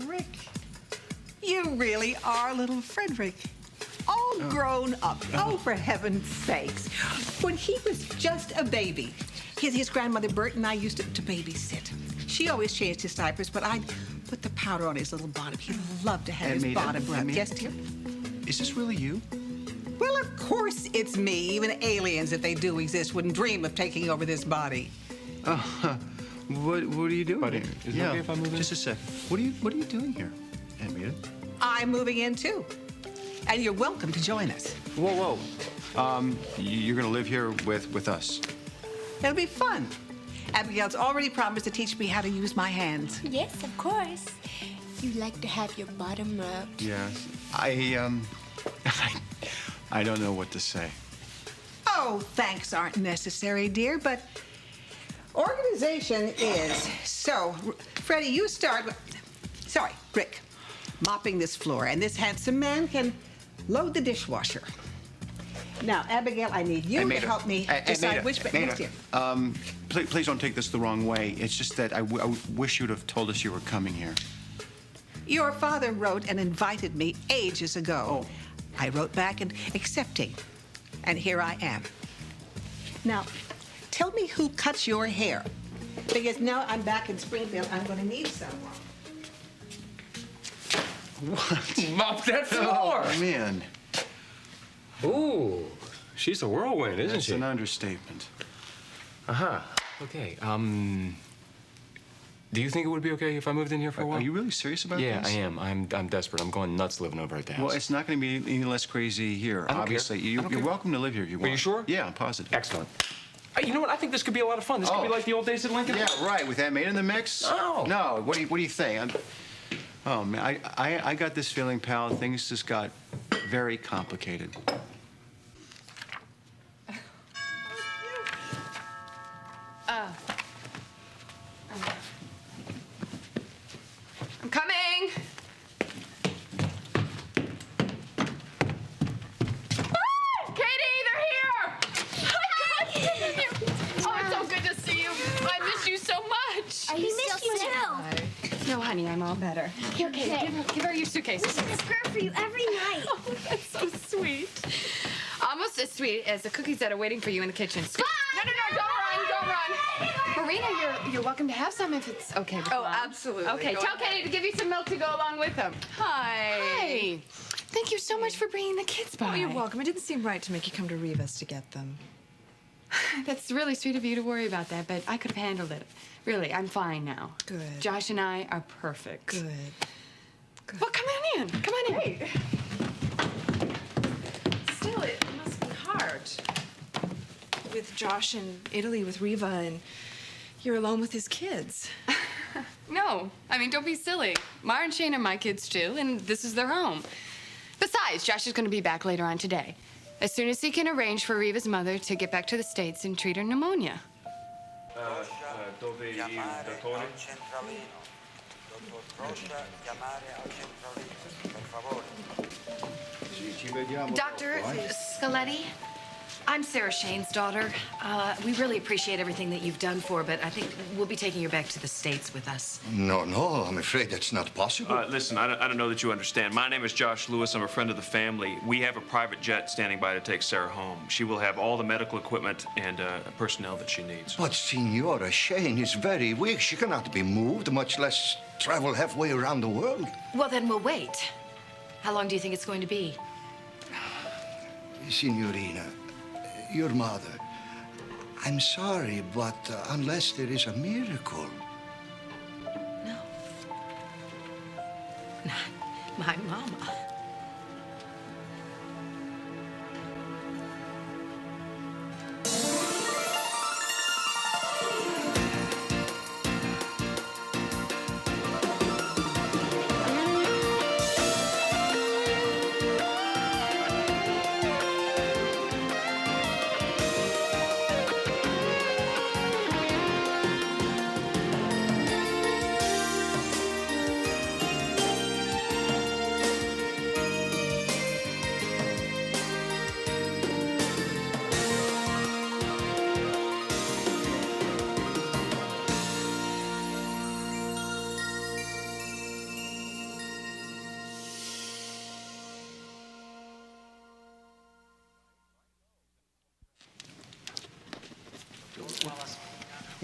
Rick, you really are little Frederick. All grown up. Oh, for heaven's sakes. When he was just a baby, his grandmother Bert and I used to babysit. She always changed his diapers, but I'd put the powder on his little bottom. He loved to have his bottom rubbed. Yes, dear? Is this really you? Well, of course it's me. Even aliens, if they do exist, wouldn't dream of taking over this body. What are you doing Buddy, here? is it okay if I move in? Just a second. What are you doing here, Aunt Rita? I'm moving in, too. And you're welcome to join us. Whoa. You're gonna live here with us. It'll be fun. Abigail's already promised to teach me how to use my hands. Yes, of course. You like to have your bottom rubbed. Yes. I don't know what to say. Oh, thanks aren't necessary, dear, but organization is. So, Freddie, you start with... Sorry, Rick. Mopping this floor, and this handsome man can load the dishwasher. Now, Abigail, I need you to help me decide which... Yes, dear. Please don't take this the wrong way. It's just that I wish you'd have told us you were coming here. Your father wrote and invited me ages ago. Oh. I wrote back and accepting, and here I am. Now, tell me who cuts your hair, because now I'm back in Springfield. I'm going to need someone. What? Mop that floor! Oh, man. Ooh, she's a whirlwind, isn't That's she? an understatement. Uh-huh. Okay, do you think it would be okay if I moved in here for a while? Are you really serious about Yeah, this? I am. I'm desperate. I'm going nuts living over at the house. Well, it's not going to be any less crazy here. I don't Obviously, care. I don't you're care. welcome to live here if you want. you sure? Yeah, I'm positive. Excellent. You know what? I think this could be a lot of fun. This could be like the old days at Lincoln. Yeah, right. With Aunt Maid in the mix. Oh. No. What do you think? Oh man, I got this feeling, pal. Things just got very complicated. I'm coming. Ah! Katie, they're here. Hi, oh, it's so good to see you. I miss you so much. I miss you too. No, honey, I'm all better. Here, Katie, give her your We suitcases. sing a prayer for you every night. Oh, that's so sweet. Almost as sweet as the cookies that are waiting for you in the kitchen. No, don't run. Marina, you're welcome to have some if it's okay with Oh, Mom. absolutely. Okay, Go tell ahead. Katie to give you some milk to go along with them. Hi. Hey, thank you so much for bringing the kids by. Oh, you're welcome. It didn't seem right to make you come to Rivas to get them. That's really sweet of you to worry about that, but I could have handled it. Really, I'm fine now. Good. Josh and I are perfect. Good. Well, come on in. Come on in. Still, it must be hard. With Josh in Italy with Riva, and you're alone with his kids. No, I mean, don't be silly. Mara and Shane are my kids too, and this is their home. Besides, Josh is going to be back later on today, as soon as he can arrange for Riva's mother to get back to the States and treat her pneumonia. Dove il dottore? Centralino. Dottor Croscia, chiamare al centralino, per favore. Dr. Scaletti, I'm Sarah Shane's daughter. We really appreciate everything that you've done for, but I think we'll be taking her back to the States with us. No, I'm afraid that's not possible. Listen, I don't know that you understand. My name is Josh Lewis. I'm a friend of the family. We have a private jet standing by to take Sarah home. She will have all the medical equipment and personnel that she needs. But Signora Shane is very weak. She cannot be moved, much less travel halfway around the world. Well, then we'll wait. How long do you think it's going to be? Signorina, your mother, I'm sorry, but unless there is a miracle. No. Not my mama.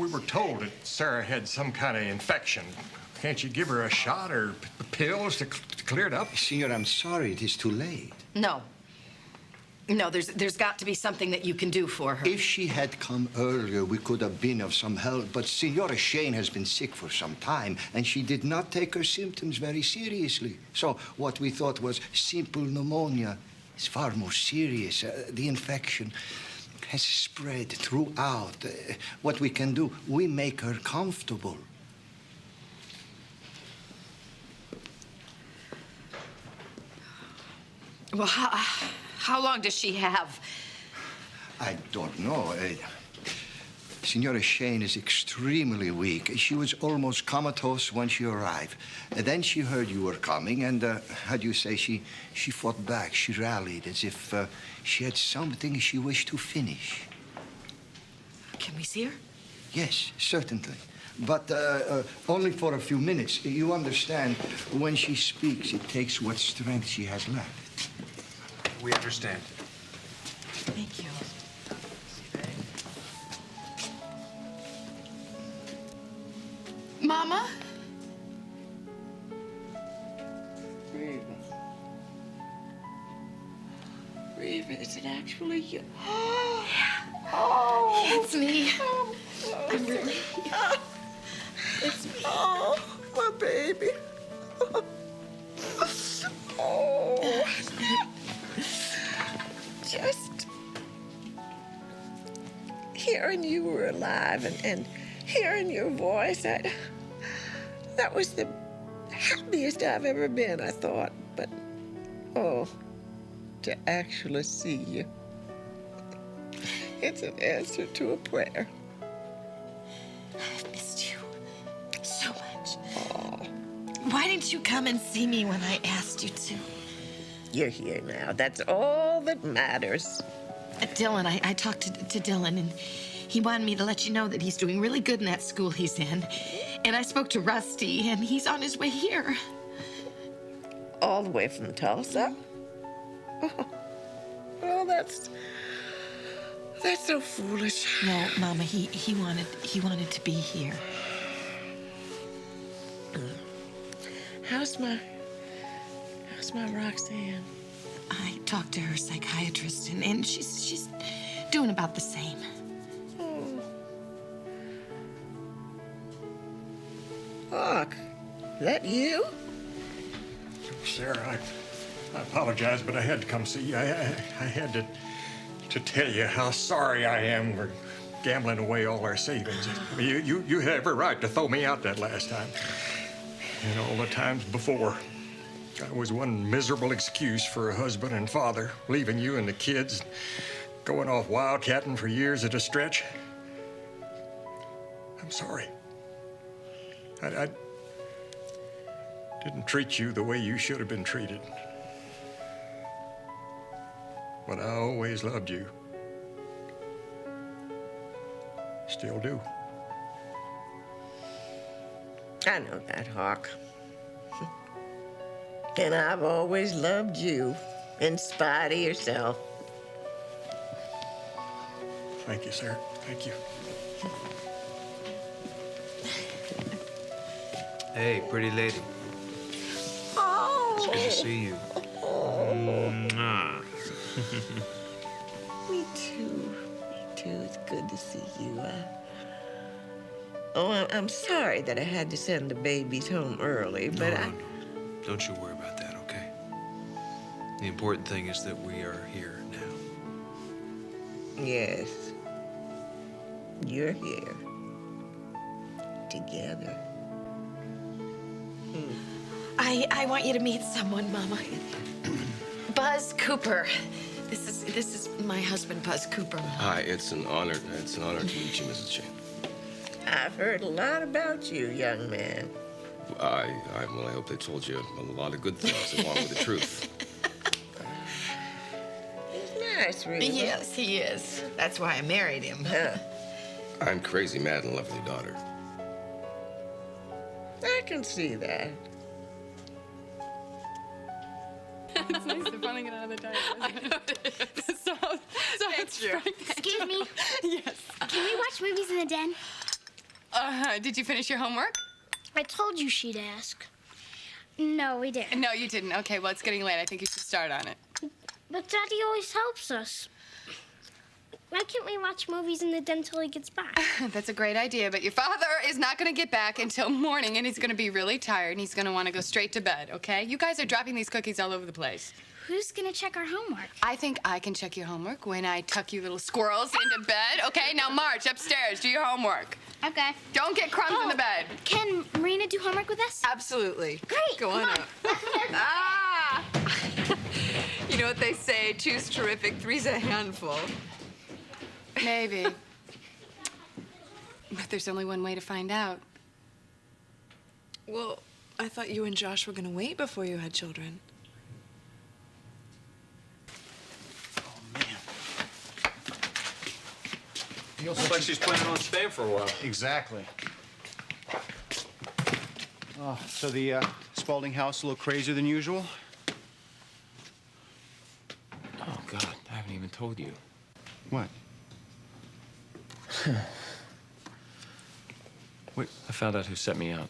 We were told that Sarah had some kind of infection. Can't you give her a shot or pills to clear it up? Senor, I'm sorry. It is too late. No. No, there's got to be something that you can do for her. If she had come earlier, we could have been of some help. But Senora Shane has been sick for some time, and she did not take her symptoms very seriously. So what we thought was simple pneumonia is far more serious. The infection has spread throughout. What we can do, we make her comfortable. Well, how long does she have? I don't know. Senora Shane is extremely weak. She was almost comatose when she arrived. Then she heard you were coming, and how do you say, she fought back. She rallied as if she had something she wished to finish. Can we see her? Yes, certainly. But only for a few minutes. You understand, when she speaks, it takes what strength she has left. We understand. Thank you. Mama? Reva, is it actually you? Oh, it's me. I'm really. It's me. Oh, my baby. Oh. Just hearing you were alive and hearing your voice, that was the happiest I've ever been, I thought. But, oh, to actually see you, it's an answer to a prayer. I've missed you so much. Why didn't you come and see me when I asked you to? You're here now. That's all that matters. Dylan, I talked to Dylan, and he wanted me to let you know that he's doing really good in that school he's in. And I spoke to Rusty, and he's on his way here. All the way from Tulsa? Oh, well, that's so foolish. No, Mama, he wanted to be here. How's my Roxanne? I talked to her psychiatrist, and she's doing about the same. Oh. Huck, that you? Sarah, I apologize, but I had to come see you. I had to tell you how sorry I am for gambling away all our savings. You had every right to throw me out that last time. And all the times before. I was one miserable excuse for a husband and father, leaving you and the kids, going off wildcatting for years at a stretch. I'm sorry. I didn't treat you the way you should have been treated. But I always loved you. Still do. I know that, Hawk. And I've always loved you, in spite of yourself. Thank you, Sarah. Thank you. Hey, pretty lady. Oh. It's good to see you. Mwah. Me too. It's good to see you. I'm sorry that I had to send the babies home early, but No. Don't you worry about that, okay? The important thing is that we are here now. Yes. You're here. Together. I want you to meet someone, Mama. Buzz Cooper. This is my husband, Buzz Cooper. Hi, it's an honor to meet you, Mrs. Shane. I've heard a lot about you, young man. Well, I hope they told you a lot of good things along with the truth. He's nice, really. Yes, he is. That's why I married him. Huh. I'm crazy mad in love with your daughter. I can see that. It's nice to finally get out of the diet, isn't it? so Thank you. Excuse me? Yes. Can we watch movies in the den? Did you finish your homework? I told you she'd ask. No, we didn't. No, you didn't. Okay, well, it's getting late. I think you should start on it. But Daddy always helps us. Why can't we watch movies in the den till he gets back? That's a great idea, but your father is not going to get back until morning, and he's going to be really tired, and he's going to want to go straight to bed, okay? You guys are dropping these cookies all over the place. Who's gonna check our homework? I think I can check your homework when I tuck you little squirrels into bed, okay? Now march upstairs, do your homework. Okay. Don't get crumbs in the bed. Can Marina do homework with us? Absolutely. Great. Go on up. Ah! You know what they say, two's terrific, three's a handful. Maybe. But there's only one way to find out. Well, I thought you and Josh were gonna wait before you had children. Looks like she's planning on staying for a while. Exactly. Oh, so the Spalding house a little crazier than usual? Oh, God, I haven't even told you. What? Wait, I found out who set me out.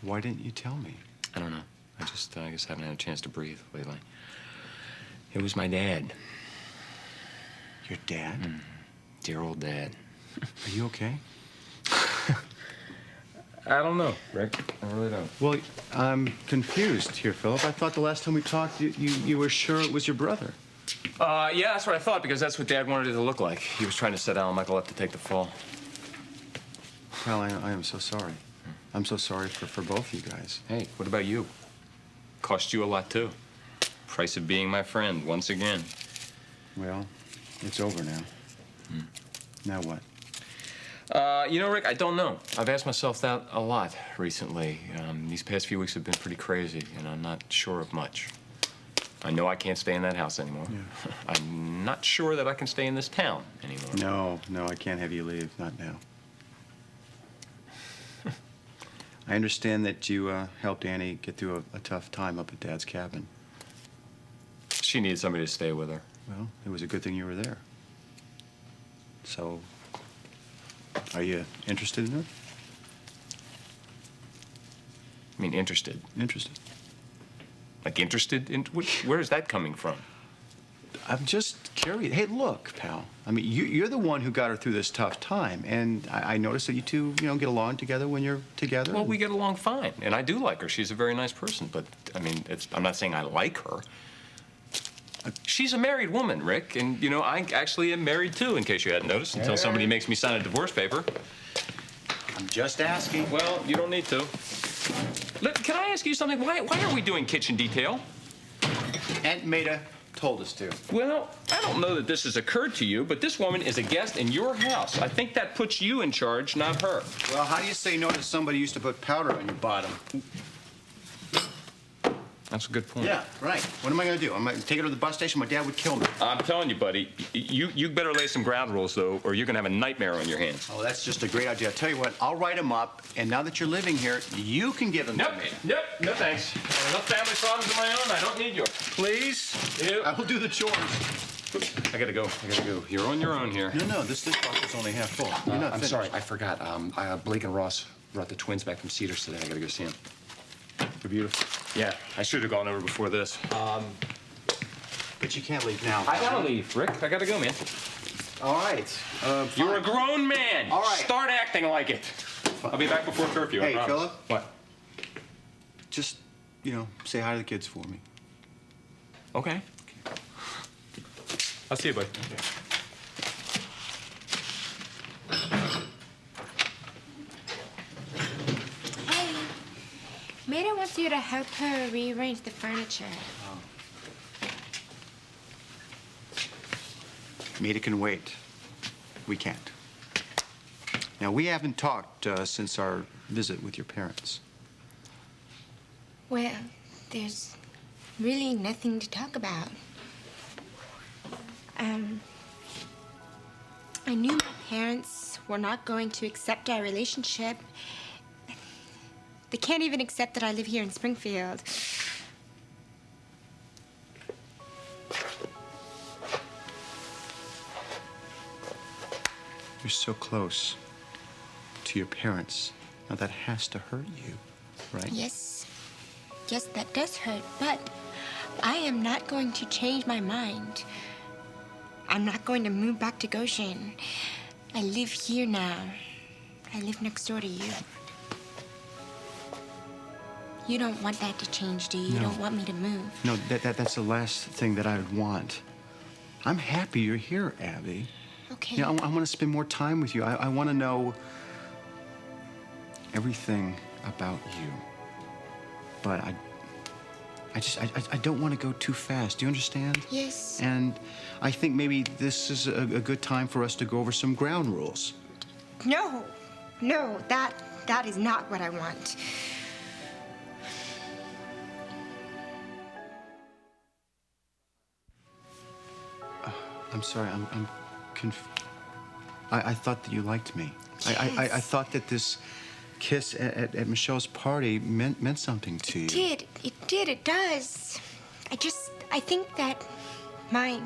Why didn't you tell me? I don't know. I guess haven't had a chance to breathe lately. It was my dad. Your dad? Dear old dad. Are you okay? I don't know, Rick. I really don't. Well, I'm confused here, Philip. I thought the last time we talked, you were sure it was your brother. Yeah, that's what I thought, because that's what Dad wanted it to look like. He was trying to set Alan Michael up to take the fall. Well, I am so sorry. I'm so sorry for both you guys. Hey, what about you? Cost you a lot, too. Price of being my friend, once again. Well, it's over now. Now what? You know, Rick, I don't know. I've asked myself that a lot recently. These past few weeks have been pretty crazy, and I'm not sure of much. I know I can't stay in that house anymore. Yeah. I'm not sure that I can stay in this town anymore. No, I can't have you leave. Not now. I understand that you helped Annie get through a tough time up at Dad's cabin. She needed somebody to stay with her. Well, it was a good thing you were there. So, are you interested in her? I mean, interested. Interested. Like interested in? Where is that coming from? I'm just curious. Hey, look, pal. I mean, you're the one who got her through this tough time, and I noticed that you two, get along together when you're together. Well, we get along fine, and I do like her. She's a very nice person, but I mean, I'm not saying I like her. She's a married woman, Rick, and I actually am married too, in case you hadn't noticed, until somebody makes me sign a divorce paper. I'm just asking. Well, you don't need to. Can I ask you something? Why are we doing kitchen detail? Aunt Maida told us to. Well, I don't know that this has occurred to you, but this woman is a guest in your house. I think that puts you in charge, not her. Well, how do you say no to somebody who used to put powder on your bottom? That's a good point. Yeah, right. What am I going to do? I'm going to take her to the bus station. My dad would kill me. I'm telling you, buddy, you better lay some ground rules, though, or you're going to have a nightmare on your hands. Oh, that's just a great idea. I'll tell you what, I'll write them up, and now that you're living here, you can give them to me. Nope, no thanks. I have enough family problems of my own. I don't need yours. Please? Yep. I will do the chores. I gotta go. You're on your own here. No, this box is only half full. You're not I'm finished. sorry, I forgot. Blake and Ross brought the twins back from Cedars today. I gotta go see them. They're beautiful. Yeah, I should have gone over before this. But you can't leave now. I gotta leave, Rick. I gotta go, man. All right. You're a grown man. All right. Start acting like it. I'll be back before curfew. Hey, I promise. Philip. What? Just, say hi to the kids for me. Okay. I'll see you, buddy. Hey, Maida wants you to help her rearrange the furniture. Maida can wait. We can't. Now, we haven't talked since our visit with your parents. Well, there's really nothing to talk about. I knew my parents were not going to accept our relationship. They can't even accept that I live here in Springfield. You're so close. to your parents. Now, that has to hurt you, right? Yes. Yes, that does hurt, but I am not going to change my mind. I'm not going to move back to Goshen. I live here now. I live next door to you. You don't want that to change, do you? You No. don't want me to move. No, that's the last thing that I would want. I'm happy you're here, Abby. Okay. You know, I want to spend more time with you. I want to know everything about you. But I don't want to go too fast. Do you understand? Yes. And I think maybe this is a good time for us to go over some ground rules. No, that is not what I want. I'm sorry. I'm I thought that you liked me. I thought that this kiss at Michelle's party meant something to you. It did, it does. I think that my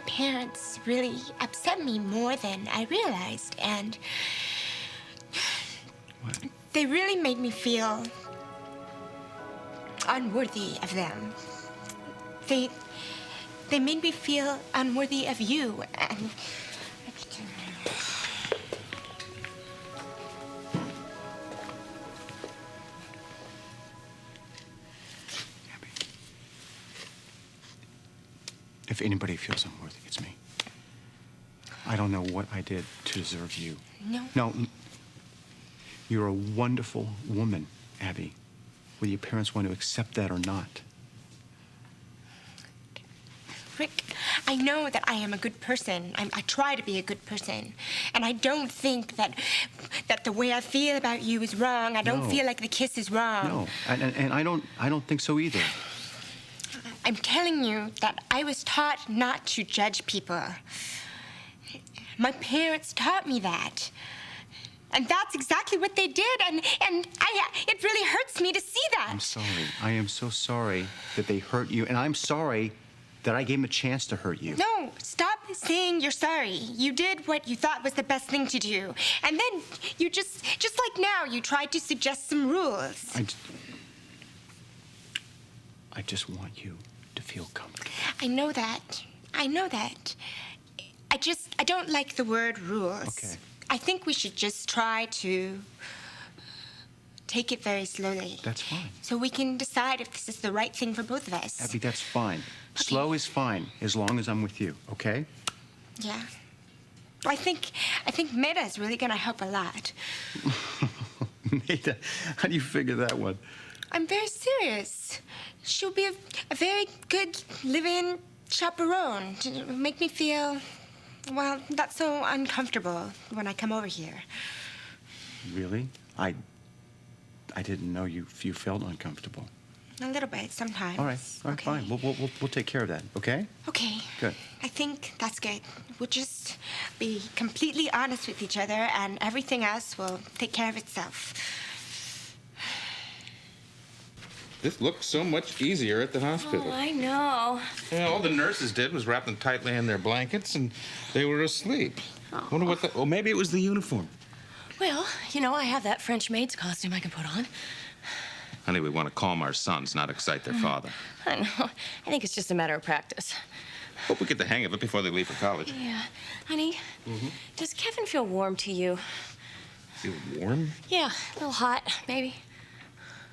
parents really upset me more than I realized, and they really made me feel unworthy of them. They made me feel unworthy of you, and If anybody feels unworthy, it's me. I don't know what I did to deserve you. No, you're a wonderful woman, Abby, whether your parents want to accept that or not. Rick, I know that I am a good person. I try to be a good person. And I don't think that the way I feel about you is wrong. I don't No. feel like the kiss is wrong. No, and I don't think so either. I'm telling you that I was taught not to judge people. My parents taught me that. And that's exactly what they did, and it really hurts me to see that. I'm sorry. I am so sorry that they hurt you, and I'm sorry that I gave them a chance to hurt you. No, stop saying you're sorry. You did what you thought was the best thing to do. And then you just like now, you tried to suggest some rules. I just want you to feel comfortable. I know that. I don't like the word rules. Okay. I think we should just try to take it very slowly. That's fine. So we can decide if this is the right thing for both of us. Abby, that's fine. Slow is fine, as long as I'm with you, okay? Yeah. I think Meta is really gonna help a lot. Nita, how do you figure that one? I'm very serious. She'll be a very good live-in chaperone to make me feel, well, not so uncomfortable when I come over here. Really? I didn't know you felt uncomfortable. A little bit, sometimes. All right, fine. We'll take care of that, okay? Okay. Good. I think that's good. We'll just be completely honest with each other, and everything else will take care of itself. This looked so much easier at the hospital. Oh, I know. Yeah, all the nurses did was wrap them tightly in their blankets, and they were asleep. Oh. Wonder what the... Oh, maybe it was the uniform. Well, you know, I have that French maid's costume I can put on. Honey, we want to calm our sons, not excite their father. I know. I think it's just a matter of practice. Hope we get the hang of it before they leave for college. Yeah. Honey, does Kevin feel warm to you? Feel warm? Yeah, a little hot, maybe.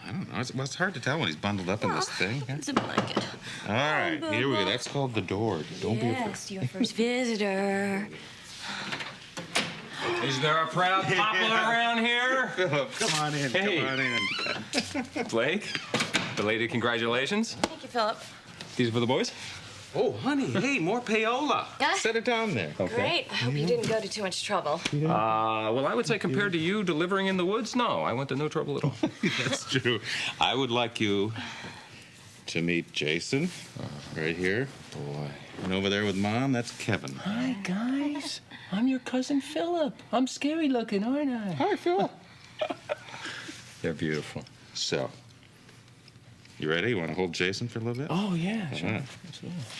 I don't know. It's hard to tell when he's bundled up in this thing. It's a blanket. All right, here we go. That's called the door. Don't be afraid. Yes, your first visitor. Is there a proud papa around here? Philip, come on in. Hey. Come on in. Blake, belated congratulations. Thank you, Philip. These are for the boys? Oh, honey, hey, more payola. Ah. Set it down there. Great. I hope you didn't go to too much trouble. Well, I would say compared to you delivering in the woods, no, I went to no trouble at all. That's true. I would like you to meet Jason, right here. Boy. And over there with Mom, that's Kevin. Hi, guys. I'm your cousin Philip. I'm scary looking, aren't I? Hi, Phil. They're beautiful. So, you ready? You want to hold Jason for a little bit? Oh, yeah, All sure. right.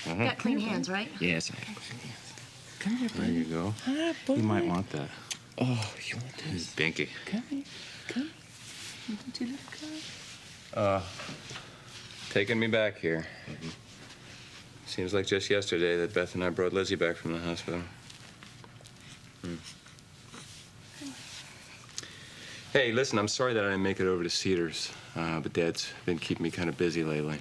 You got clean hands, right? Yes. Come here, There you go. Hi, You boy. might want that. Oh, you want this? Binky. Come here. Come. Don't you let it go? Taking me back here. Seems like just yesterday that Beth and I brought Lizzie back from the hospital. Hey, listen, I'm sorry that I didn't make it over to Cedars, but Dad's been keeping me kind of busy lately.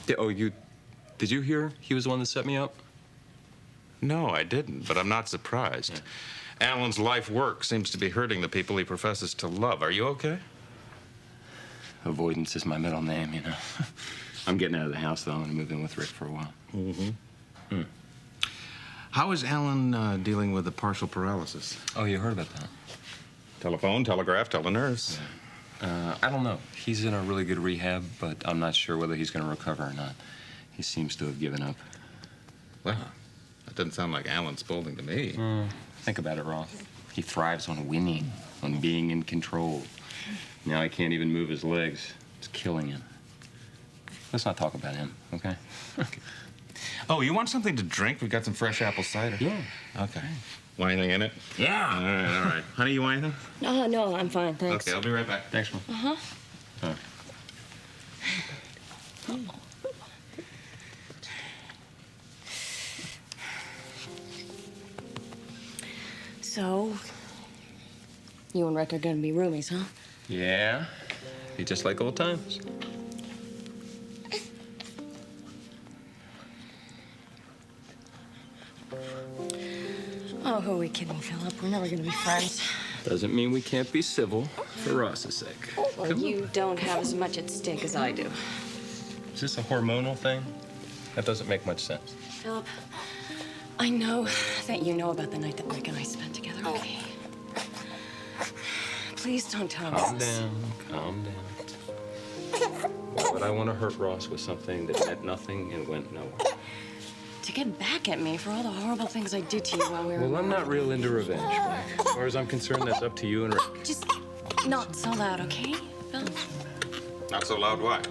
Did you hear he was the one that set me up? No, I didn't, but I'm not surprised. Alan's life work seems to be hurting the people he professes to love. Are you okay? Avoidance is my middle name, you know. I'm getting out of the house, though. I'm going to move in with Rick for a while. Mm-hmm. How is Alan dealing with the partial paralysis? Oh, you heard about that? Telephone, telegraph, tell the nurse. I don't know. He's in a really good rehab, but I'm not sure whether he's going to recover or not. He seems to have given up. Well, that doesn't sound like Alan Spaulding to me. Think about it, Roth. He thrives on winning, on being in control. Now he can't even move his legs. It's killing him. Let's not talk about him, okay? Oh, you want something to drink? We got some fresh apple cider. Yeah. Okay. Want anything in it? Yeah. All right. Honey, you want anything? No, I'm fine, thanks. Okay, I'll be right back. Thanks, Mom. Uh-huh. So, you and Rick are gonna be roomies, huh? Yeah. Be just like old times. Oh, who are we kidding, Philip? We're never gonna be friends. Doesn't mean we can't be civil for Ross's sake. Well, you don't have as much at stake as I do. Is this a hormonal thing? That doesn't make much sense. Philip, I know that you know about the night that Rick and I spent together, okay? Please don't tell me Calm this. down, calm down. Why would I want to hurt Ross with something that meant nothing and went nowhere? To get back at me for all the horrible things I did to you while we were... Well, I'm not real into revenge, Mike. As far as I'm concerned, that's up to you and Rick. Just not so loud, okay, Philip? Not so loud, why?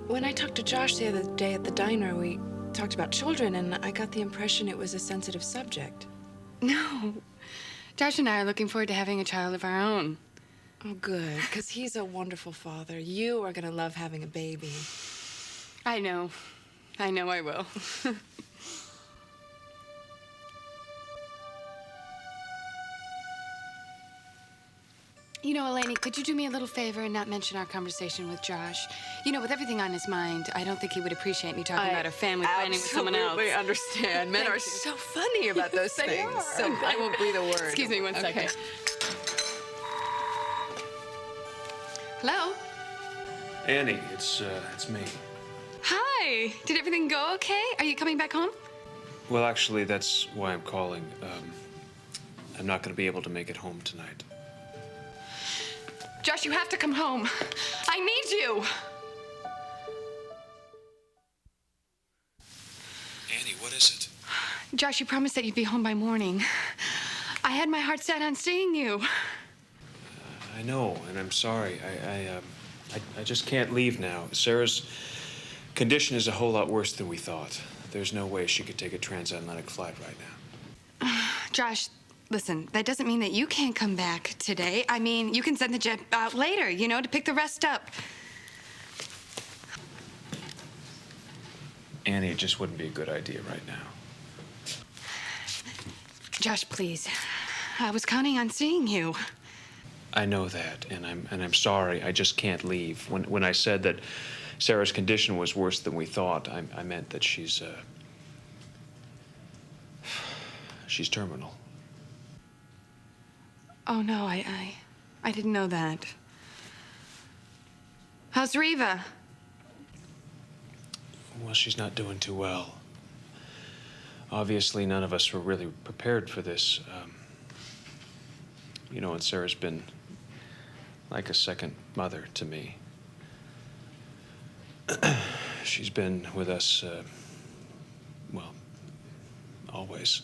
When I talked to Josh the other day at the diner, we talked about children, and I got the impression it was a sensitive subject. No. Josh and I are looking forward to having a child of our own. Oh, good, because he's a wonderful father. You are going to love having a baby. I know. I know I will. You know, Eleni, could you do me a little favor and not mention our conversation with Josh? You know, with everything on his mind, I don't think he would appreciate me talking about our family planning with someone else. I absolutely understand. Men are so funny about those They things. are. So I won't breathe a word. Excuse me one second. Okay. Hello? Annie, it's me. Hi. Did everything go okay? Are you coming back home? Well, actually, that's why I'm calling. I'm not going to be able to make it home tonight. Josh, you have to come home. I need you. Annie, what is it? Josh, you promised that you'd be home by morning. I had my heart set on seeing you. I know, and I'm sorry. I just can't leave now. Sarah's condition is a whole lot worse than we thought. There's no way she could take a transatlantic flight right now. Josh, listen, that doesn't mean that you can't come back today. I mean, you can send the jet out later, you know, to pick the rest up. Annie, it just wouldn't be a good idea right now. Josh, please. I was counting on seeing you. I know that, and I'm sorry. I just can't leave. When I said that Sarah's condition was worse than we thought, I meant that she's terminal. Oh, no, I didn't know that. How's Riva? Well, she's not doing too well. Obviously, none of us were really prepared for this. You know, and Sarah's been like a second mother to me. She's been with us, well, always.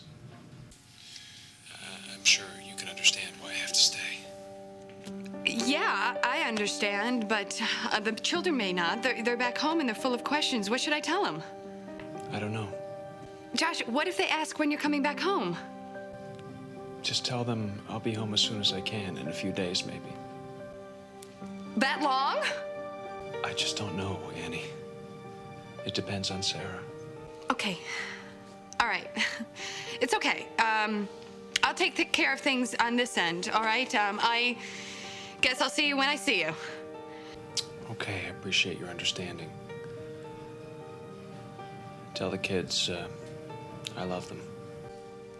I'm sure you can understand why I have to stay. Yeah, I understand, but the children may not. They're back home and they're full of questions. What should I tell them? I don't know. Josh, what if they ask when you're coming back home? Just tell them I'll be home as soon as I can, in a few days, maybe. That long? I just don't know, Annie. It depends on Sarah. Okay. All right. It's okay. I'll take care of things on this end, all right? I guess I'll see you when I see you. Okay, I appreciate your understanding. Tell the kids I love them.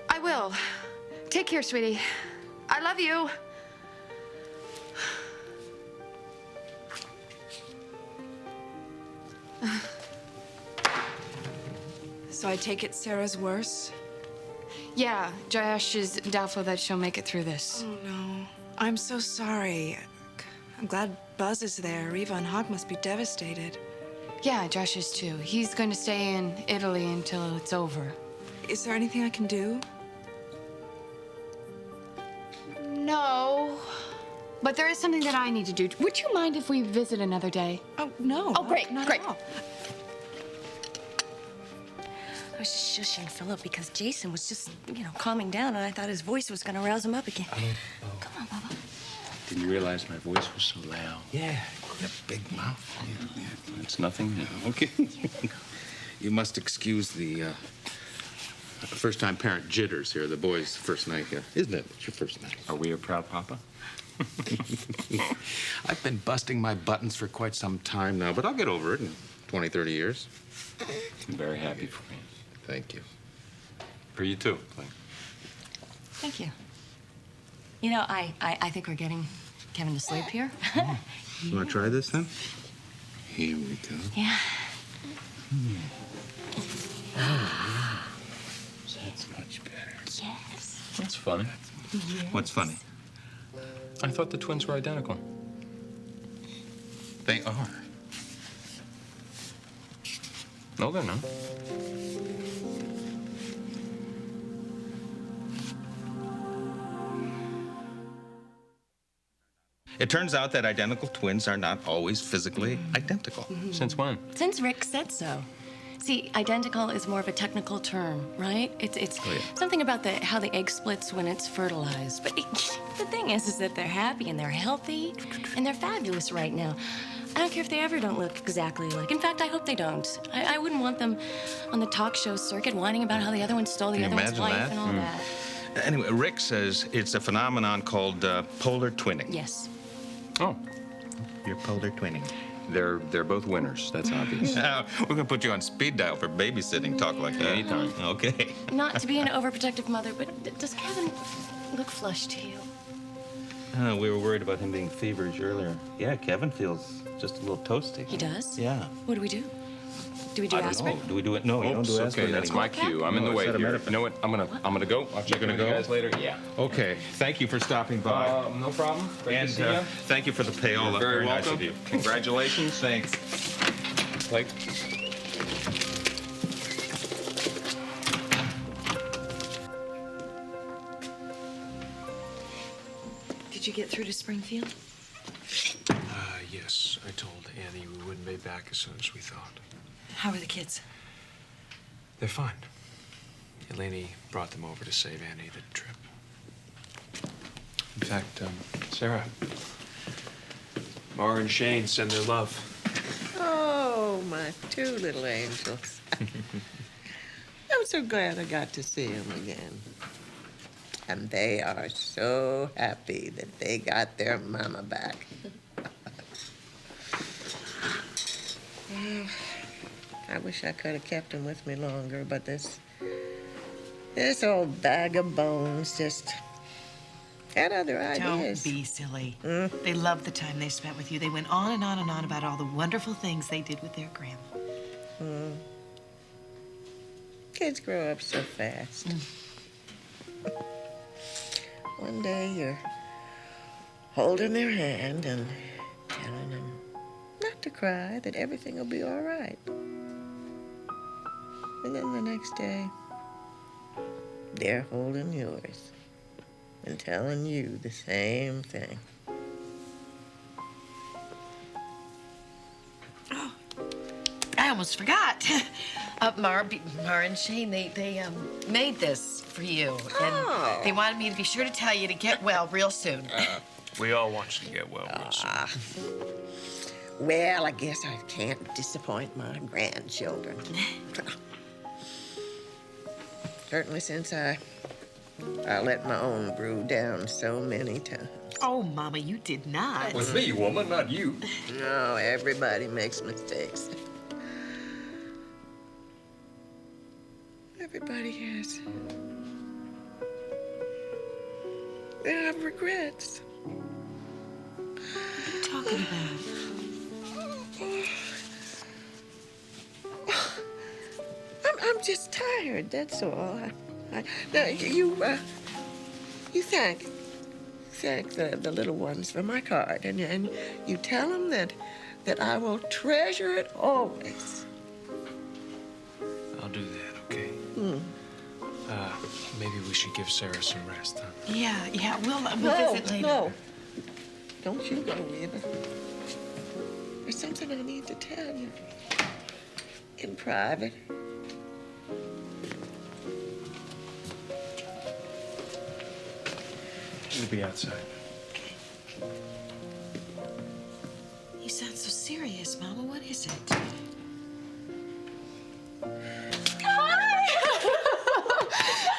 I will. Take care, sweetie. I love you. So I take it Sarah's worse? Yeah, Josh is doubtful that she'll make it through this. Oh, no. I'm so sorry. I'm glad Buzz is there. Riva and Hawk must be devastated. Yeah, Josh is too. He's going to stay in Italy until it's over. Is there anything I can do? No. But there is something that I need to do. Would you mind if we visit another day? Oh, no. Oh, great, not great. At all. I was just shushing Philip because Jason was just, calming down, and I thought his voice was going to rouse him up again. Come on, Bubba. Didn't realize my voice was so loud. Yeah, got a big mouth. It's nothing new. Okay. You must excuse the first-time parent jitters here. The boys' first night here. Isn't it? It's your first night. Are we a proud papa? I've been busting my buttons for quite some time now, but I'll get over it in 20, 30 years. I'm very happy for you. Thank you. For you, too. Thank you. I think we're getting Kevin to sleep here. You want to try this, then? Here we go. Yeah. Oh, that's much better. Yes. That's funny. Yes. What's funny? I thought the twins were identical. They are. No, they're not. It turns out that identical twins are not always physically identical. Since when? Since Rick said so. See, identical is more of a technical term, right? It's Oh, yeah. something about how the egg splits when it's fertilized. But the thing is that they're happy and they're healthy and they're fabulous right now. I don't care if they ever don't look exactly alike. In fact, I hope they don't. I wouldn't want them on the talk show circuit whining about how the other one stole the Can you other one's imagine life that? and all that. Anyway, Rick says it's a phenomenon called polar twinning. Yes. Oh. You're polar twinning. They're both winners. That's obvious. We're going to put you on speed dial for babysitting talk like that. Anytime. Okay. Not to be an overprotective mother, but does Kevin look flushed to you? We were worried about him being feverish earlier. Yeah, Kevin feels just a little toasty. He does? Yeah. What do we do? Do we do I don't aspirin? know. Do we do it? No, you don't do Oops, aspirin okay, that's anymore. my cue. I'm in the No, way it's here. acetaminophen. You know what? I'm gonna go. I'll check in with you guys later. Yeah. Okay. Thank you for stopping by. No problem. Great And to see you. thank you for the payola. You're very nice welcome. of you. Congratulations. Thanks. Blake. Did you get through to Springfield? Yes, I told Annie we wouldn't be back as soon as we thought. How are the kids? They're fine. Eleni brought them over to save Annie the trip. In fact, Sarah, Mara and Shane send their love. Oh, my two little angels. I'm so glad I got to see them again. And they are so happy that they got their mama back. I wish I could have kept them with me longer, but this old bag of bones just had other ideas. Don't be silly. They loved the time they spent with you. They went on and on and on about all the wonderful things they did with their grandma. Kids grow up so fast. One day you're holding their hand and telling them not to cry, that everything will be all right. And then the next day, they're holding yours and telling you the same thing. I almost forgot. Mar and Shane, they made this for you. Oh. And they wanted me to be sure to tell you to get well real soon. We all want you to get well real soon. Well, I guess I can't disappoint my grandchildren. Certainly since I let my own brood down so many times. Oh, Mama, you did not. With me, woman, not you. No, everybody makes mistakes. Everybody has. They have regrets. What are you talking about? I'm just tired, that's all. Now, you thank the little ones for my card, and you tell them that I will treasure it always. I'll do that, okay? Maybe we should give Sarah some rest, huh? Yeah, we'll visit later. No, don't you go either. There's something I need to tell you in private. We'll be outside. You sound so serious, Mama. What is it?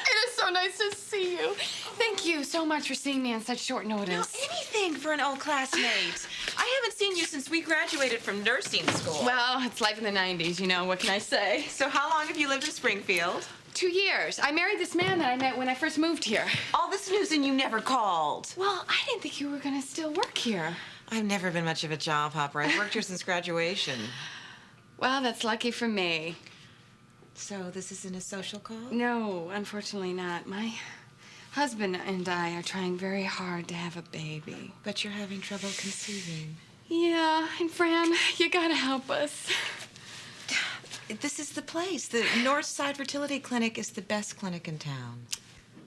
It is so nice to see you. Thank you so much for seeing me on such short notice. Anything for an old classmate. I haven't seen you since we graduated from nursing school. Well, it's life in the 90s, you know. What can I say? So how long have you lived in Springfield? 2 years. I married this man that I met when I first moved here. All this news and you never called. Well, I didn't think you were going to still work here. I've never been much of a job hopper. I've worked here since graduation. Well, that's lucky for me. So this isn't a social call? No, unfortunately not. My husband and I are trying very hard to have a baby. But you're having trouble conceiving. Yeah, and Fran, you gotta help us. This is the place. The Northside Fertility Clinic is the best clinic in town.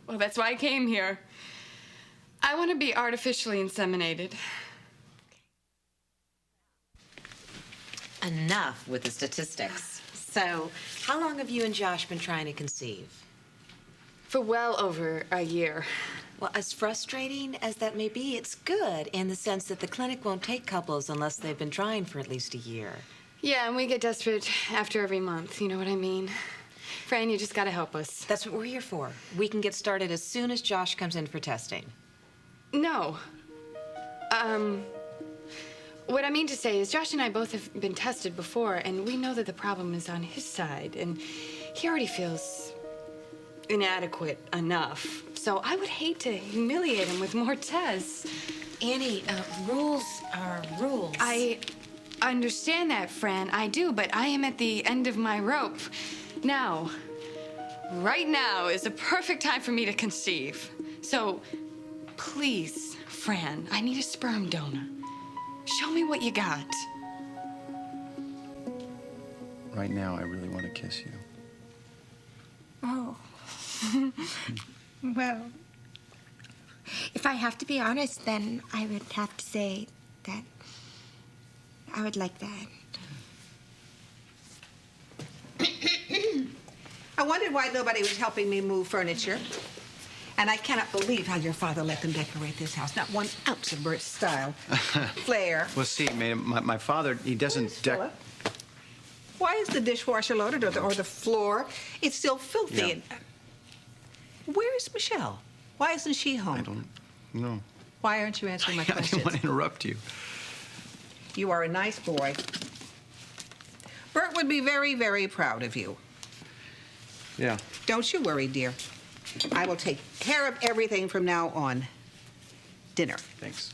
Well, that's why I came here. I want to be artificially inseminated. Enough with the statistics. So, how long have you and Josh been trying to conceive? For well over a year. Well, as frustrating as that may be, it's good in the sense that the clinic won't take couples unless they've been trying for at least a year. Yeah, and we get desperate after every month, you know what I mean? Fran, you just gotta help us. That's what we're here for. We can get started as soon as Josh comes in for testing. No. What I mean to say is Josh and I both have been tested before, and we know that the problem is on his side, and he already feels inadequate enough. So I would hate to humiliate him with more tests. Annie, rules are rules. I understand that, Fran. I do, but I am at the end of my rope. Now, right now is the perfect time for me to conceive. So, please, Fran, I need a sperm donor. Show me what you got. Right now, I really want to kiss you. Oh. Well, if I have to be honest, then I would have to say that I would like that. I wondered why nobody was helping me move furniture. And I cannot believe how your father let them decorate this house. Not 1 ounce of Bert's style. Flair. Well, see, my father, he doesn't Philip, why is the dishwasher loaded or the floor? It's still filthy. Yeah. And, where is Michelle? Why isn't she home? I don't know. Why aren't you answering my I questions? didn't want to interrupt you. You are a nice boy. Bert would be very, very proud of you. Yeah. Don't you worry, dear. I will take care of everything from now on. Dinner. Thanks.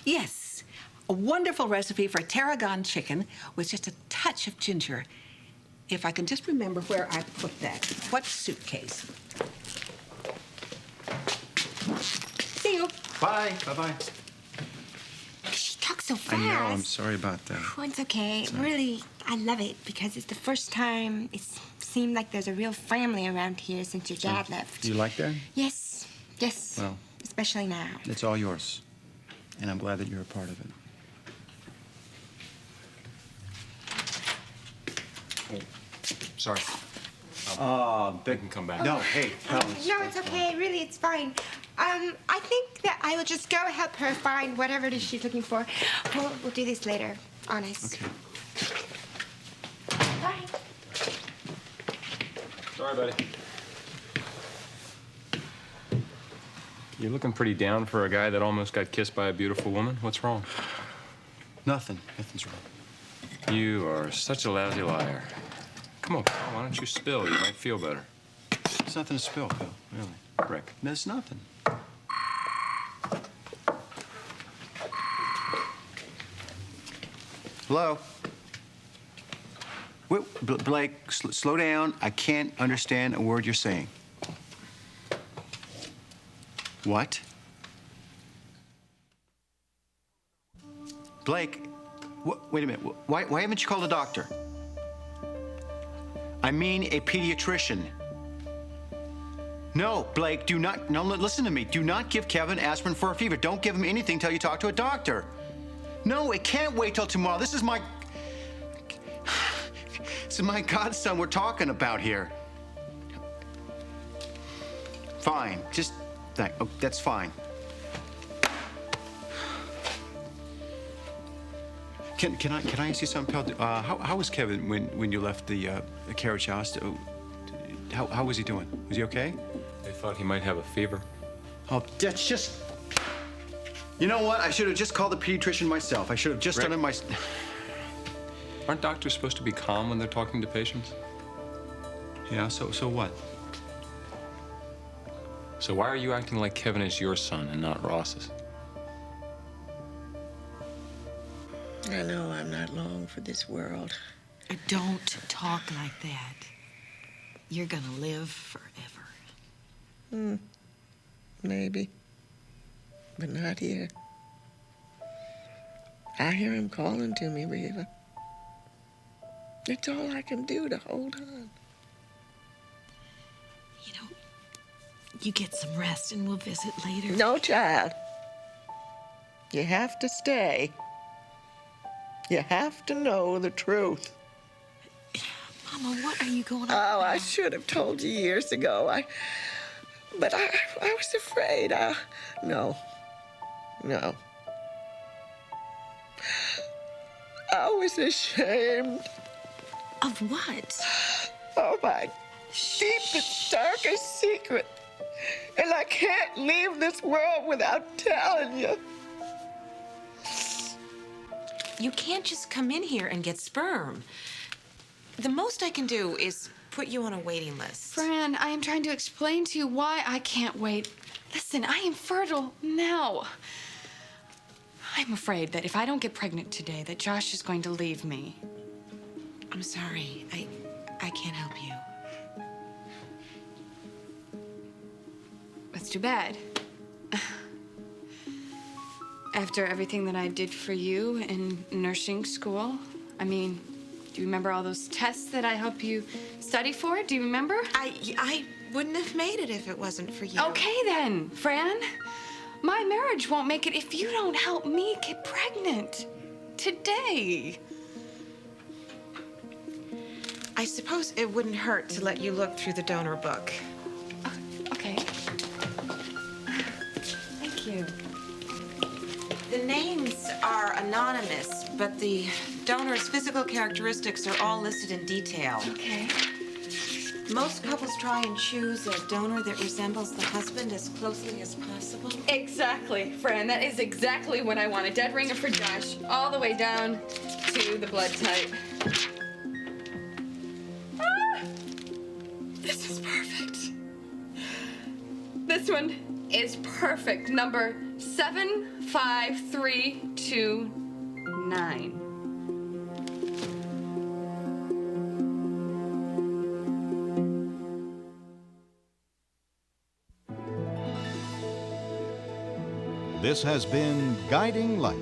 Yes, a wonderful recipe for tarragon chicken with just a touch of ginger. If I can just remember where I put that. What suitcase? See you. Bye. Bye-bye. She talks so fast. I know. I'm sorry about that. Oh, it's okay. Really, I love it because it's the first time it's seemed like there's a real family around here since your dad left. You like that? Yes. Yes. Well, especially now. it's all yours. And I'm glad that you're a part of it. Sorry. They can come back. No, hey, No, it's okay. Really, it's fine. I think that I will just go help her find whatever it is she's looking for. We'll do this later. Honest. Okay. Bye. Sorry, buddy. You're looking pretty down for a guy that almost got kissed by a beautiful woman. What's wrong? Nothing. Nothing's wrong. You are such a lousy liar. Come on, pal, why don't you spill? You might feel better. There's nothing to spill, Bill. Really. Rick. There's nothing. Hello? Wait, Blake, slow down. I can't understand a word you're saying. What? Blake, wait a minute. Why haven't you called a doctor? I mean a pediatrician. No, Blake, do not. No, listen to me. Do not give Kevin aspirin for a fever. Don't give him anything till you talk to a doctor. No, it can't wait till tomorrow. This is my godson we're talking about here. Fine. Just oh, that's fine. Can I ask you something, pal? How was Kevin when you left the carriage house? How was he doing? Was he okay? They thought he might have a fever. Oh, that's just. You know what? I should have just called the pediatrician myself. I should have just done it myself. Aren't doctors supposed to be calm when they're talking to patients? Yeah. So what? So why are you acting like Kevin is your son and not Ross's? I know I'm not long for this world. Don't talk like that. You're gonna live forever. Maybe. But not here. I hear him calling to me, Reva. It's all I can do to hold on. You get some rest and we'll visit later. No, child. You have to stay. You have to know the truth. Mama, what are you going on? Oh, I should have told you years ago. But I was afraid. No. I was ashamed. Of what? Oh, my deepest, darkest secret. And I can't leave this world without telling you. You can't just come in here and get sperm. The most I can do is put you on a waiting list. Fran, I am trying to explain to you why I can't wait. Listen, I am fertile now. I'm afraid that if I don't get pregnant today, that Josh is going to leave me. I'm sorry. I can't help you. That's too bad. After everything that I did for you in nursing school, I mean, do you remember all those tests that I helped you study for? Do you remember? I wouldn't have made it if it wasn't for you. Okay then, Fran. My marriage won't make it if you don't help me get pregnant today. I suppose it wouldn't hurt to let you look through the donor book. Okay. Thank you. The names are anonymous, but the donor's physical characteristics are all listed in detail. Okay. Most couples try and choose a donor that resembles the husband as closely as possible. Exactly, Fran. That is exactly what I want. A dead ringer for Josh, all the way down to the blood type. This is perfect. This one is perfect. Number 75329. This has been Guiding Light,